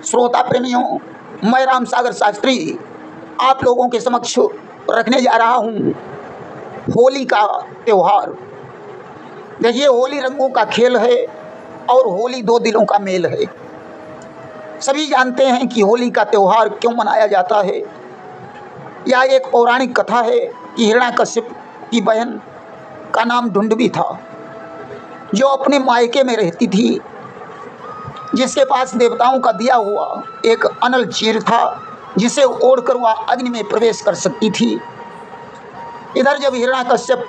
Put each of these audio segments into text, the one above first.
श्रोता प्रेमियों, मैं राम सागर शास्त्री आप लोगों के समक्ष रखने जा रहा हूँ होली का त्यौहार। देखिए, होली रंगों का खेल है और होली दो दिलों का मेल है। सभी जानते हैं कि होली का त्यौहार क्यों मनाया जाता है। यह एक पौराणिक कथा है कि हिरण्याकश्यप की बहन का नाम ढुंढवी था, जो अपने मायके में रहती थी, जिसके पास देवताओं का दिया हुआ एक अनल चीर था, जिसे ओढ़कर वह अग्नि में प्रवेश कर सकती थी। इधर जब हिरण्याकश्यप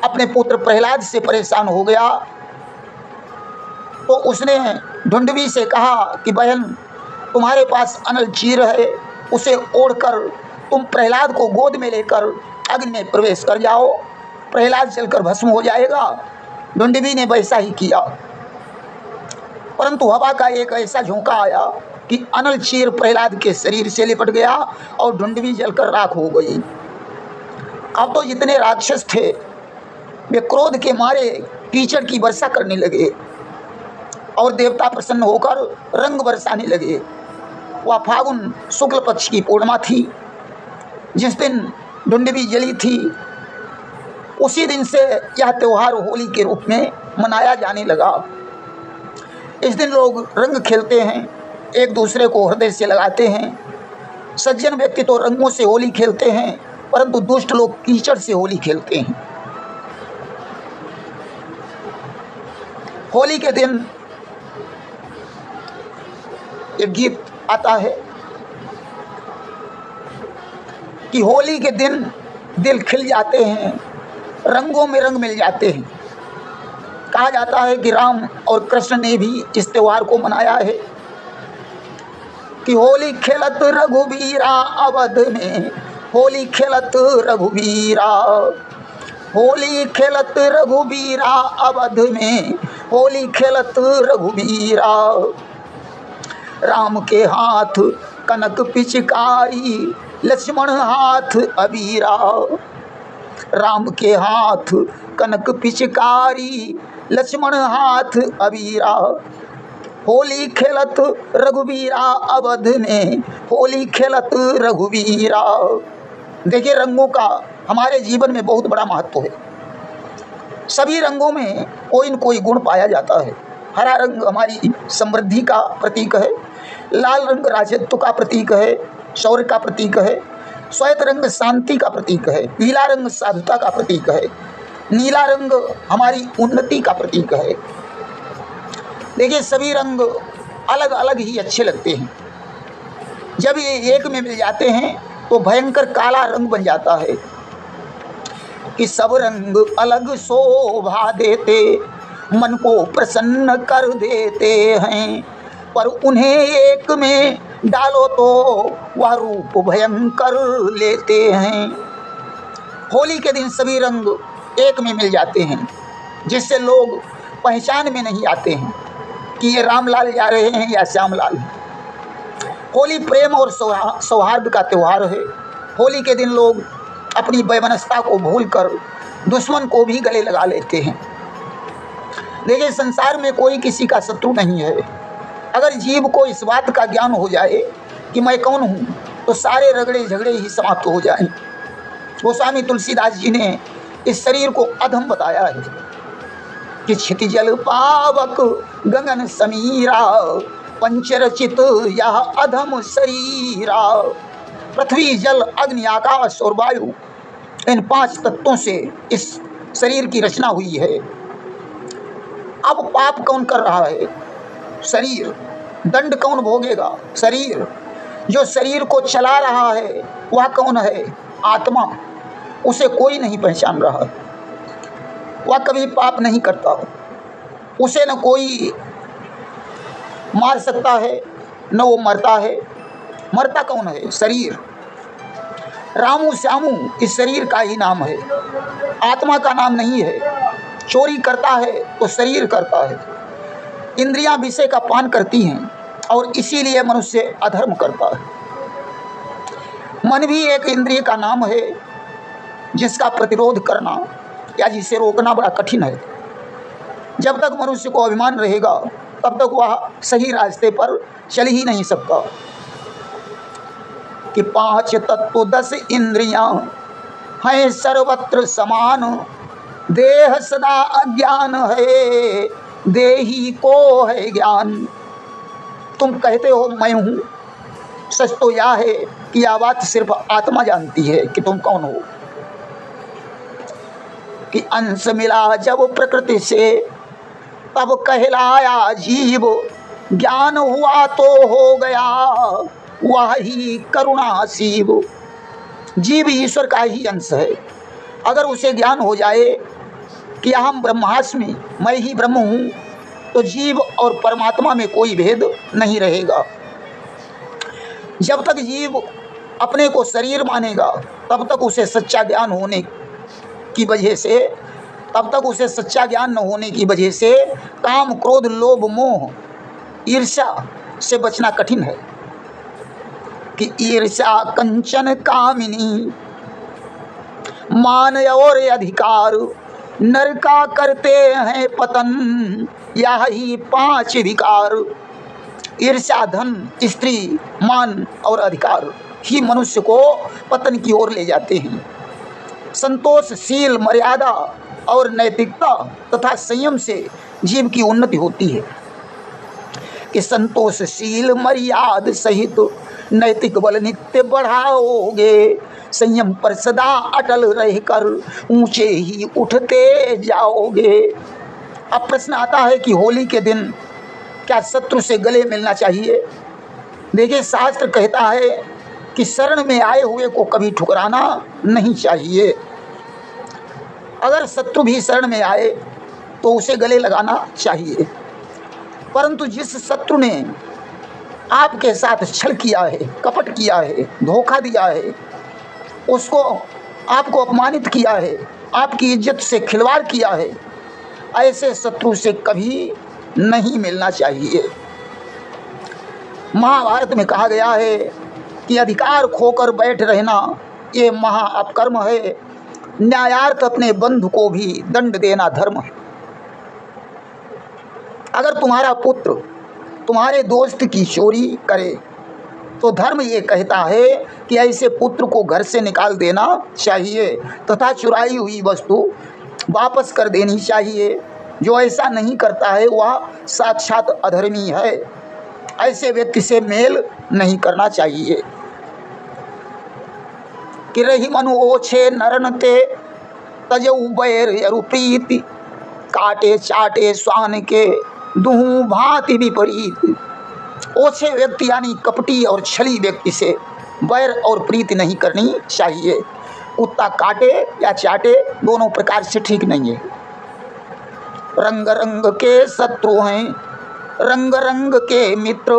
अपने पुत्र प्रहलाद से परेशान हो गया तो उसने ढुंढवी से कहा कि बहन, तुम्हारे पास अनल चीर है, उसे ओढ़कर तुम प्रहलाद को गोद में लेकर अग्नि में प्रवेश कर जाओ, प्रहलाद जलकर भस्म हो जाएगा। ढुंढवी ने वैसा ही किया, परंतु हवा का एक ऐसा झोंका आया कि अनल चीर प्रहलाद के शरीर से लिपट गया और ढुंढवी जलकर राख हो गई। अब तो जितने राक्षस थे वे क्रोध के मारे कीचड़ की वर्षा करने लगे और देवता प्रसन्न होकर रंग बरसाने लगे। वह फागुन शुक्ल पक्ष की पूर्णिमा थी, जिस दिन ढुंढवी जली थी। उसी दिन से यह त्यौहार होली के रूप में मनाया जाने लगा। इस दिन लोग रंग खेलते हैं, एक दूसरे को हृदय से लगाते हैं। सज्जन व्यक्ति तो रंगों से होली खेलते हैं, परंतु दुष्ट लोग कीचड़ से होली खेलते हैं। होली के दिन एक गीत आता है कि होली के दिन दिल खिल जाते हैं, रंगों में रंग मिल जाते हैं। कहा जाता है कि राम और कृष्ण ने भी इस त्यौहार को मनाया है कि होली खेलत रघुबीरा अवध में, होली खेलत रघुबीरा, होली खेलत रघुबीरा अवध में, होली खेलत रघुबीरा। राम के हाथ कनक पिचकारी, लक्ष्मण हाथ अबीरा। राम के हाथ कनक पिचकारी, लक्ष्मण हाथ अबीरा। होली खेलत रघुबीरा अवध में, होली खेलत रघुबीरा। देखिए, रंगों का हमारे जीवन में बहुत बड़ा महत्व है। सभी रंगों में कोई न कोई गुण पाया जाता है। हरा रंग हमारी समृद्धि का प्रतीक है, लाल रंग राजत्व का प्रतीक है, शौर्य का प्रतीक है, श्वेत रंग शांति का प्रतीक है, पीला रंग साधुता का प्रतीक है, नीला रंग हमारी उन्नति का प्रतीक है। देखिए, सभी रंग अलग अलग ही अच्छे लगते हैं। जब ये एक में मिल जाते हैं तो भयंकर काला रंग बन जाता है कि सब रंग अलग शोभा देते, मन को प्रसन्न कर देते हैं, पर उन्हें एक में डालो तो वह रूप भयंकर लेते हैं। होली के दिन सभी रंग एक में मिल जाते हैं, जिससे लोग पहचान में नहीं आते हैं कि ये रामलाल जा रहे हैं या श्यामलाल। होली प्रेम और सौहार्द का त्यौहार है। होली के दिन लोग अपनी वैमनस्यता को भूलकर दुश्मन को भी गले लगा लेते हैं। देखिए, संसार में कोई किसी का शत्रु नहीं है। अगर जीव को इस बात का ज्ञान हो जाए कि मैं कौन हूँ, तो सारे रगड़े झगड़े ही समाप्त हो जाएं। गोस्वामी तुलसीदास जी ने इस शरीर को अधम बताया है कि क्षितिजल पावक गगन समीरा, पंचरचित यह अधम शरीरा। पृथ्वी जल अग्नि आकाश और वायु, इन 5 तत्वों से इस शरीर की रचना हुई है। अब पाप कौन कर रहा है? शरीर। दंड कौन भोगेगा? शरीर। जो शरीर को चला रहा है वह कौन है? आत्मा। उसे कोई नहीं पहचान रहा। वह कभी पाप नहीं करता, उसे न कोई मार सकता है न वो मरता है। मरता कौन है? शरीर। रामू श्यामू इस शरीर का ही नाम है, आत्मा का नाम नहीं है। चोरी करता है तो शरीर करता है। इंद्रियां विषय का पान करती हैं और इसीलिए मनुष्य अधर्म करता है। मन भी एक इंद्रिय का नाम है, जिसका प्रतिरोध करना या जिसे रोकना बड़ा कठिन है। जब तक मनुष्य को अभिमान रहेगा तब तक वह सही रास्ते पर चल ही नहीं सकता। कि 5 तत्व 10 इंद्रियां हैं सर्वत्र समान, देह सदा अज्ञान है, देही को है ज्ञान। तुम कहते हो मैं हूँ, सच तो यह है कि यह बात सिर्फ आत्मा जानती है कि तुम कौन हो। कि अंश मिला जब प्रकृति से तब कहलाया जीव, ज्ञान हुआ तो हो गया वह ही करुणा शिव। जीव ईश्वर का ही अंश है। अगर उसे ज्ञान हो जाए कि अहम ब्रह्मास्मि, मैं ही ब्रह्म हूँ, तो जीव और परमात्मा में कोई भेद नहीं रहेगा। जब तक जीव अपने को शरीर मानेगा तब तक उसे सच्चा ज्ञान होने की वजह से, तब तक उसे सच्चा ज्ञान न होने की वजह से काम क्रोध लोभ मोह ईर्ष्या से बचना कठिन है। कि ईर्ष्या कंचन कामिनी, मान और अधिकार, नर का करते हैं पतन, यही 5 विकार। ईर्ष्या, धन, स्त्री, मान और अधिकार ही मनुष्य को पतन की ओर ले जाते हैं। संतोषशील, मर्यादा और नैतिकता तथा संयम से जीव की उन्नति होती है। कि संतोषशील मर्याद सहित नैतिक बल नित्य बढ़ाओगे, संयम पर सदा अटल रहकर ऊंचे ही उठते जाओगे। अब प्रश्न आता है कि होली के दिन क्या शत्रु से गले मिलना चाहिए? देखिए, शास्त्र कहता है कि शरण में आए हुए को कभी ठुकराना नहीं चाहिए। अगर शत्रु भी शरण में आए तो उसे गले लगाना चाहिए, परंतु जिस शत्रु ने आपके साथ छल किया है, कपट किया है, धोखा दिया है, उसको आपको अपमानित किया है, आपकी इज्जत से खिलवाड़ किया है, ऐसे शत्रु से कभी नहीं मिलना चाहिए। महाभारत में कहा गया है कि अधिकार खोकर बैठ रहना ये महा अपकर्म है, न्यायार्थ अपने बंधु को भी दंड देना धर्म है। अगर तुम्हारा पुत्र तुम्हारे दोस्त की चोरी करे तो धर्म ये कहता है कि ऐसे पुत्र को घर से निकाल देना चाहिए तथा चुराई हुई वस्तु वापस कर देनी चाहिए। जो ऐसा नहीं करता है वह साक्षात अधर्मी है। ऐसे व्यक्ति से मेल नहीं करना चाहिए। कि रही मनु ओछे नरनते तजऊ बैर यरु प्रीति, काटे चाटे स्वान के दुहू भांति विपरीत। ओछे व्यक्ति यानी कपटी और छली व्यक्ति से बैर और प्रीति नहीं करनी चाहिए। कुत्ता काटे या चाटे दोनों प्रकार से ठीक नहीं है। रंग रंग के शत्रु हैं, रंग रंग के मित्र,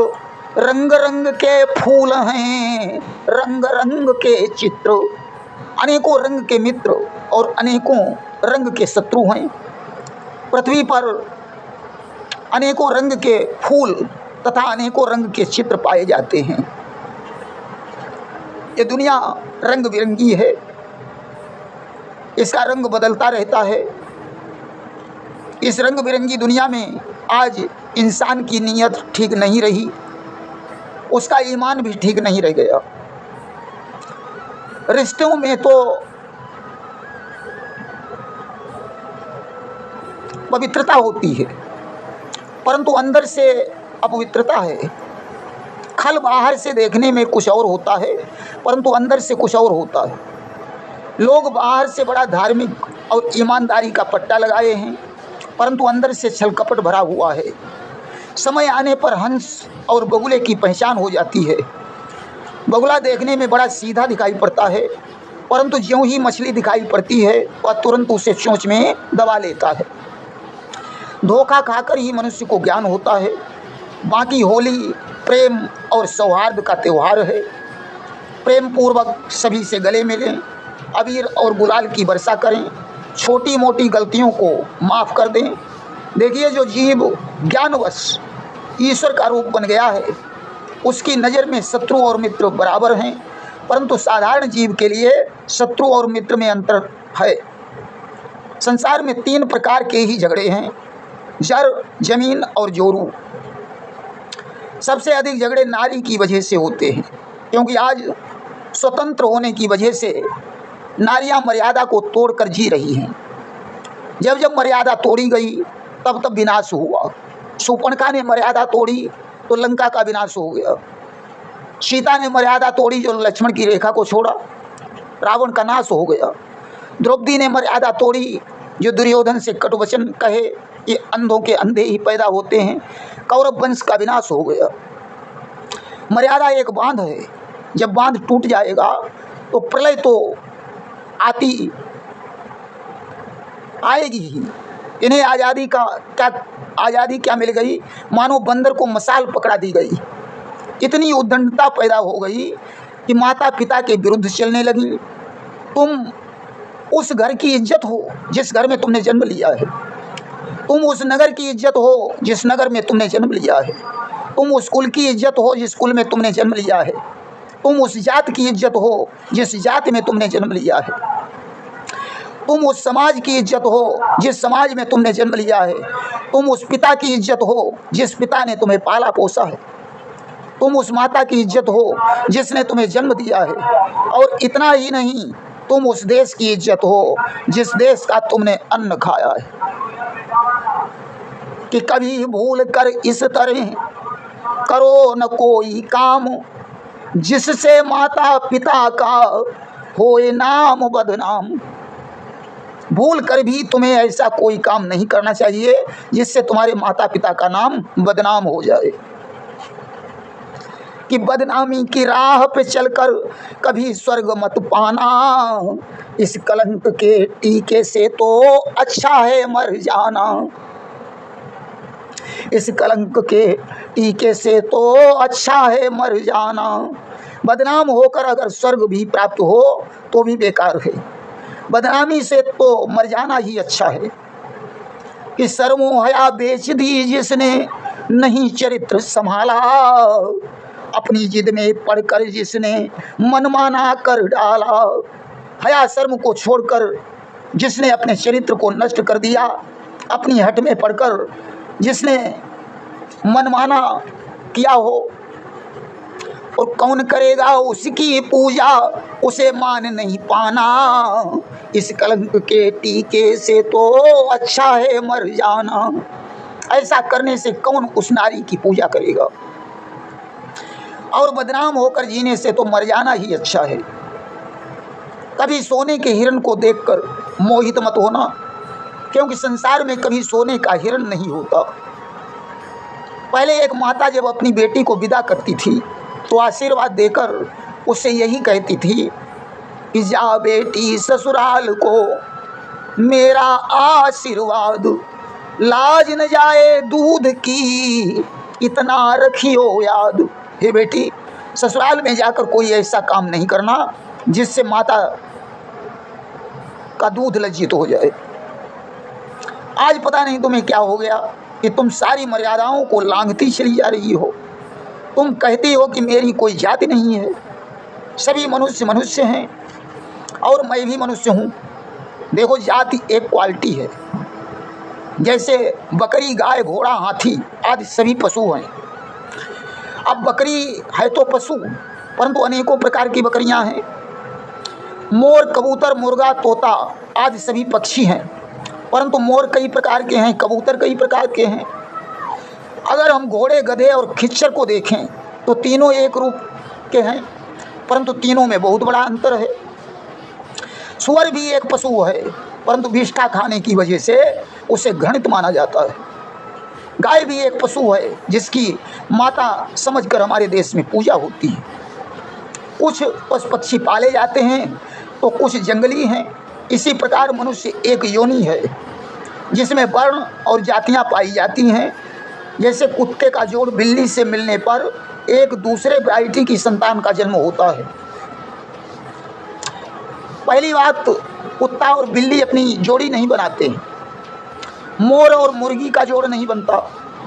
रंग रंग के फूल हैं, रंग रंग के चित्र। अनेकों रंग के मित्र और अनेकों रंग के शत्रु हैं। पृथ्वी पर अनेकों रंग के फूल तथा अनेकों रंग के चित्र पाए जाते हैं। ये दुनिया रंग बिरंगी है, इसका रंग बदलता रहता है। इस रंग बिरंगी दुनिया में आज इंसान की नीयत ठीक नहीं रही, उसका ईमान भी ठीक नहीं रह गया। रिश्तों में तो पवित्रता होती है परंतु अंदर से अपवित्रता है। खल बाहर से देखने में कुछ और होता है परंतु अंदर से कुछ और होता है। लोग बाहर से बड़ा धार्मिक और ईमानदारी का पट्टा लगाए हैं परंतु अंदर से छल कपट भरा हुआ है। समय आने पर हंस और बगुले की पहचान हो जाती है। बगुला देखने में बड़ा सीधा दिखाई पड़ता है परंतु ज्यों ही मछली दिखाई पड़ती है वह तुरंत उसे चोंच में दबा लेता है। धोखा खाकर ही मनुष्य को ज्ञान होता है। बाकी होली प्रेम और सौहार्द का त्यौहार है। प्रेम पूर्वक सभी से गले मिलें, अबीर और गुलाल की वर्षा करें, छोटी मोटी गलतियों को माफ़ कर दें। देखिए, जो जीव ज्ञानवश ईश्वर का रूप बन गया है उसकी नज़र में शत्रु और मित्र बराबर हैं, परंतु साधारण जीव के लिए शत्रु और मित्र में अंतर है। संसार में 3 प्रकार के ही झगड़े हैं, जड़, जमीन और जोरू। सबसे अधिक झगड़े नारी की वजह से होते हैं, क्योंकि आज स्वतंत्र होने की वजह से नारियां मर्यादा को तोड़कर जी रही हैं। जब जब मर्यादा तोड़ी गई तब तब विनाश हुआ। शूर्पणखा ने मर्यादा तोड़ी तो लंका का विनाश हो गया। सीता ने मर्यादा तोड़ी जो लक्ष्मण की रेखा को छोड़ा, रावण का नाश हो गया। द्रौपदी ने मर्यादा तोड़ी जो दुर्योधन से कटुवचन कहे ये अंधों के अंधे ही पैदा होते हैं, कौरव वंश का विनाश हो गया। मर्यादा एक बांध है, जब बांध टूट जाएगा तो प्रलय तो आती आएगी ही। इन्हें आज़ादी क्या मिल गई, मानो बंदर को मसाल पकड़ा दी गई। इतनी उद्दंडता पैदा हो गई कि माता पिता के विरुद्ध चलने लगी। तुम उस घर की इज्जत हो जिस घर में तुमने जन्म लिया है, तुम उस नगर की इज्जत हो जिस नगर में तुमने जन्म लिया है, तुम उस कुल की इज्जत हो जिस कुल में तुमने जन्म लिया है, तुम उस जात की इज्जत हो जिस जात में तुमने जन्म लिया है, तुम उस समाज की इज्जत हो जिस समाज में तुमने जन्म लिया है, तुम उस पिता की इज्जत हो जिस पिता ने तुम्हें पाला पोसा है, तुम उस माता की इज्जत हो जिसने तुम्हें जन्म दिया है, और इतना ही नहीं, तुम उस देश की इज्जत हो जिस देश का तुमने अन्न खाया है। कि कभी भूल कर इस तरह करो न कोई काम, जिससे माता पिता का होए नाम बदनाम। भूल कर भी तुम्हें ऐसा कोई काम नहीं करना चाहिए जिससे तुम्हारे माता पिता का नाम बदनाम हो जाए। कि बदनामी की राह पे चलकर कभी स्वर्ग मत पाना, इस कलंक के टीके से तो अच्छा है मर जाना। इस कलंक के टीके से तो अच्छा है मर जाना। बदनाम होकर अगर स्वर्ग भी प्राप्त हो तो भी बेकार है, बदनामी से तो मर जाना ही अच्छा है। कि शर्मो हया बेच दी जिसने नहीं चरित्र संभाला, अपनी जिद में पड़कर जिसने मनमाना कर डाला। हया शर्म को छोड़कर जिसने अपने चरित्र को नष्ट कर दिया, अपनी हट में पड़कर जिसने मनमाना किया हो, और कौन करेगा उसकी पूजा, उसे मान नहीं पाना। इस कलंक के टीके से तो अच्छा है मर जाना। ऐसा करने से कौन उस नारी की पूजा करेगा, और बदनाम होकर जीने से तो मर जाना ही अच्छा है। कभी सोने के हिरण को देखकर मोहित मत होना, क्योंकि संसार में कभी सोने का हिरण नहीं होता। पहले एक माता जब अपनी बेटी को विदा करती थी तो आशीर्वाद देकर उससे यही कहती थी कि जा बेटी ससुराल को मेरा आशीर्वाद, लाज न जाए दूध की इतना रखियो याद। हे बेटी, ससुराल में जाकर कोई ऐसा काम नहीं करना जिससे माता का दूध लज्जित हो जाए। आज पता नहीं तुम्हें क्या हो गया कि तुम सारी मर्यादाओं को लांघती चली जा रही हो। तुम कहती हो कि मेरी कोई जाति नहीं है, सभी मनुष्य मनुष्य हैं और मैं भी मनुष्य हूँ। देखो, जाति एक क्वालिटी है, जैसे बकरी, गाय, घोड़ा, हाथी आदि सभी पशु हैं। अब बकरी है तो पशु, परंतु अनेकों प्रकार की बकरियां हैं। मोर, कबूतर, मुर्गा, तोता आदि सभी पक्षी हैं, परंतु मोर कई प्रकार के हैं, कबूतर कई प्रकार के हैं। अगर हम घोड़े, गधे और खच्चर को देखें तो तीनों एक रूप के हैं, परंतु तीनों में बहुत बड़ा अंतर है। सुअर भी एक पशु है, परंतु विष्ठा खाने की वजह से उसे घृणित माना जाता है। गाय भी एक पशु है जिसकी माता समझकर हमारे देश में पूजा होती है। कुछ पशु पक्षी पाले जाते हैं तो कुछ जंगली हैं। इसी प्रकार मनुष्य एक योनि है जिसमें वर्ण और जातियां पाई जाती हैं। जैसे कुत्ते का जोड़ बिल्ली से मिलने पर एक दूसरे वैरायटी की संतान का जन्म होता है। पहली बात, कुत्ता और बिल्ली अपनी जोड़ी नहीं बनाते हैं, मोर और मुर्गी का जोड़ नहीं बनता।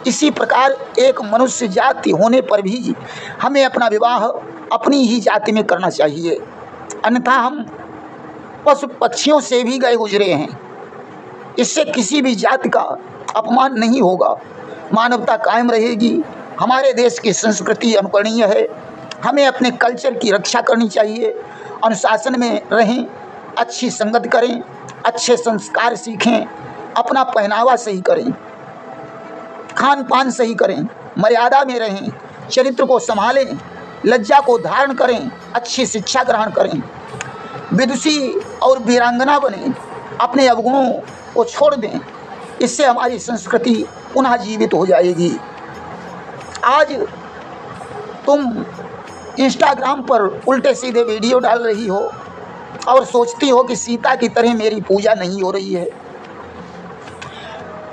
इसी प्रकार एक मनुष्य जाति होने पर भी हमें अपना विवाह अपनी ही जाति में करना चाहिए, अन्यथा हम पशु पक्षियों से भी गए गुजरे हैं। इससे किसी भी जाति का अपमान नहीं होगा, मानवता कायम रहेगी हमारे देश की संस्कृति अनुकरणीय है। हमें अपने कल्चर की रक्षा करनी चाहिए, अनुशासन में रहें, अच्छी संगत करें, अच्छे संस्कार सीखें, अपना पहनावा सही करें, खान पान सही करें, मर्यादा में रहें, चरित्र को संभालें, लज्जा को धारण करें, अच्छी शिक्षा ग्रहण करें, विदुषी और वीरांगना बने, अपने अवगुणों को छोड़ दें। इससे हमारी संस्कृति पुनः जीवित हो जाएगी। आज तुम इंस्टाग्राम पर उल्टे सीधे वीडियो डाल रही हो और सोचती हो कि सीता की तरह मेरी पूजा नहीं हो रही है,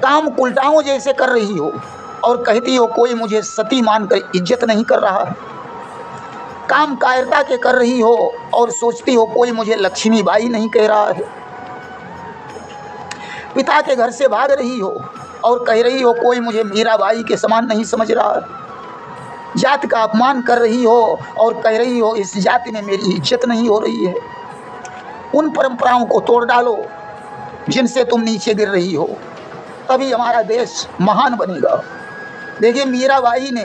काम उल्टाओं जैसे कर रही हो और कहती हो कोई मुझे सती मानकर इज्जत नहीं कर रहा है, काम कायरता के कर रही हो और सोचती हो कोई मुझे लक्ष्मीबाई नहीं कह रहा है, पिता के घर से भाग रही हो और कह रही हो कोई मुझे मीराबाई के समान नहीं समझ रहा है, जात का अपमान कर रही हो और कह रही हो इस जाति में मेरी इज्जत नहीं हो रही है। उन परंपराओं को तोड़ डालो जिनसे तुम नीचे गिर रही हो, तभी हमारा देश महान बनेगा। देखिए, मीराबाई ने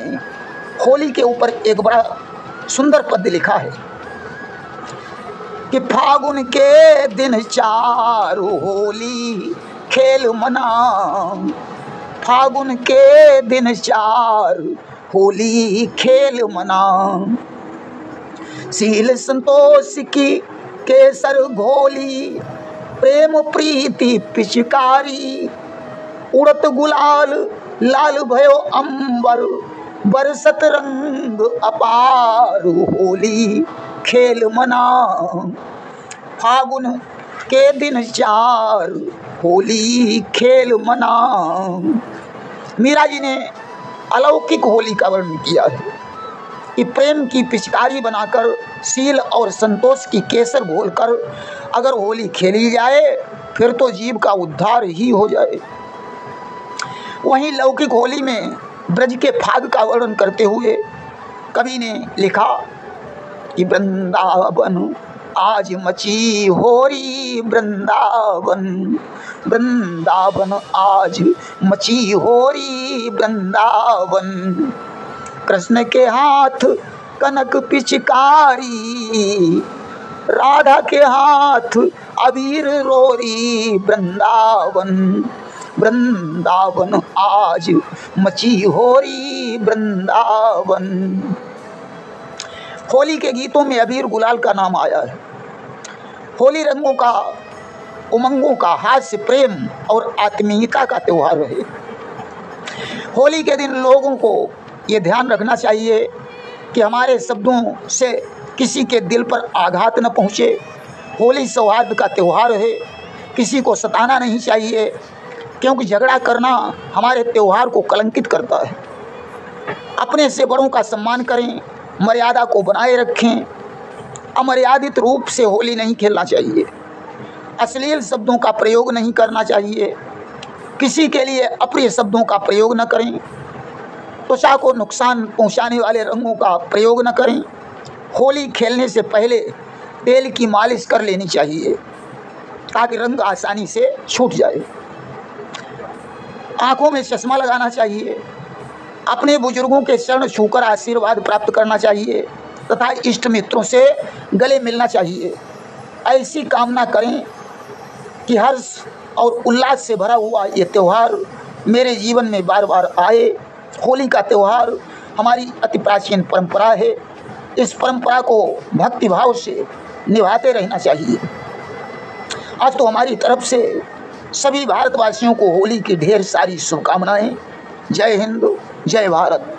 होली के ऊपर एक बड़ा सुंदर पद्य लिखा है कि फागुन के दिन चारू होली खेल मना, फागुन के दिन चार होली खेल मना, शील संतोष की केसर घोली, प्रेम प्रीति पिचकारी, उड़त गुलाल लाल भयो अंबर, बरसत रंग अपार होली खेल मना, फागुन के दिन चार होली खेल मना। मीरा जी ने अलौकिक होली का वर्णन किया है कि प्रेम की पिचकारी बनाकर, शील और संतोष की केसर घोलकर अगर होली खेली जाए फिर तो जीव का उद्धार ही हो जाए। वहीं लौकिक होली में ब्रज के फाग का वर्णन करते हुए कवि ने लिखा कि वृंदावन आज मची होरी, वृंदावन वृंदावन आज मची होरी वृंदावन, कृष्ण के हाथ कनक पिचकारी, राधा के हाथ अबीर रोरी, वृंदावन वृंदावन आज मची होरी वृंदावन। होली के गीतों में अबीर गुलाल का नाम आया है। होली रंगों का, उमंगों का, हास्य, प्रेम और आत्मीयता का त्यौहार है। होली के दिन लोगों को ये ध्यान रखना चाहिए कि हमारे शब्दों से किसी के दिल पर आघात न पहुँचे। होली सौहार्द का त्यौहार है, किसी को सताना नहीं चाहिए, क्योंकि झगड़ा करना हमारे त्यौहार को कलंकित करता है। अपने से बड़ों का सम्मान करें, मर्यादा को बनाए रखें, अमर्यादित रूप से होली नहीं खेलना चाहिए, अश्लील शब्दों का प्रयोग नहीं करना चाहिए, किसी के लिए अप्रिय शब्दों का प्रयोग न करें, त्वचा को नुकसान पहुंचाने वाले रंगों का प्रयोग न करें। होली खेलने से पहले तेल की मालिश कर लेनी चाहिए ताकि रंग आसानी से छूट जाए। आँखों में चश्मा लगाना चाहिए, अपने बुजुर्गों के चरण छूकर आशीर्वाद प्राप्त करना चाहिए तथा इष्ट मित्रों से गले मिलना चाहिए। ऐसी कामना करें कि हर्ष और उल्लास से भरा हुआ ये त्यौहार मेरे जीवन में बार बार आए। होली का त्यौहार हमारी अति प्राचीन परंपरा है, इस परंपरा को भक्तिभाव से निभाते रहना चाहिए। आज तो हमारी तरफ से सभी भारतवासियों को होली की ढेर सारी शुभकामनाएं। जय हिंद, जय भारत।